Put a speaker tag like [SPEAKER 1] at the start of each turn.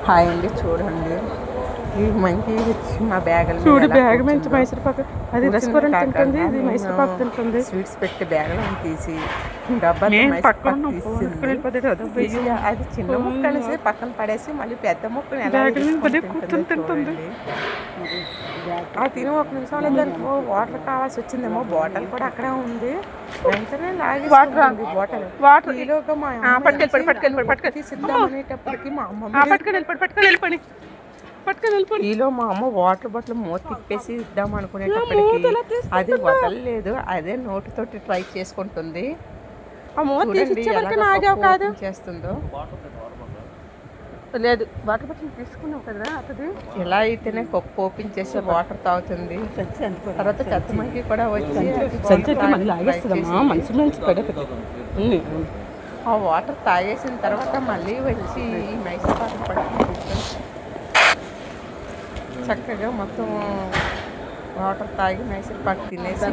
[SPEAKER 1] Hi అండి, చూడండి ఈ మంకీ వచ్చి మా బ్యాగులు
[SPEAKER 2] చూడు బ్యాగ్ మంచి మైసూర్ పాక్ అది రెస్టారెంట్ తింటుంది, ఇది మైసూర్ పాక్ తింటుంది.
[SPEAKER 1] స్వీట్స్ పెట్టి బ్యాగులను తీసి డబ్బా తీసి అది చిన్న ముక్క అనేసి పక్కన పడేసి మళ్ళీ పెద్ద ముక్కని ఎలా
[SPEAKER 2] కూర్చొని తింటుంది.
[SPEAKER 1] ఆ తిని 1 నిమిషంలో దానికి వాటర్ కావాల్సి వచ్చిందేమో. బాటిల్ కూడా అక్కడే ఉంది. వెంటనే లాగి బాటిల్ ఈలోగా మా సిద్ధమనేటప్పటికి మా అమ్మ ఈలో మా అమ్మ వాటర్ బాటిల్ మూత తిప్పేసి ఇద్దాం అనుకునేటప్పటికి అది వదలలేదు. అదే నోటితోటి ట్రై చేసుకుంటుంది. చేస్తుందో
[SPEAKER 2] లేదు. వాటర్ బాటిల్ తీసుకున్నావు కదా అతది.
[SPEAKER 1] ఎలా అయితేనే కప్పు ఓపెన్ చేసి వాటర్ తాగుతుంది. తర్వాత పెద్ద మంకి కూడా వచ్చి ఆ వాటర్ తాగేసిన తర్వాత మళ్ళీ వచ్చి ఈ మైసూర్ పాక్ పట్టుకుని చక్కగా మొత్తం వాటర్ తాగి మైసూర్ పాక్ తినేసి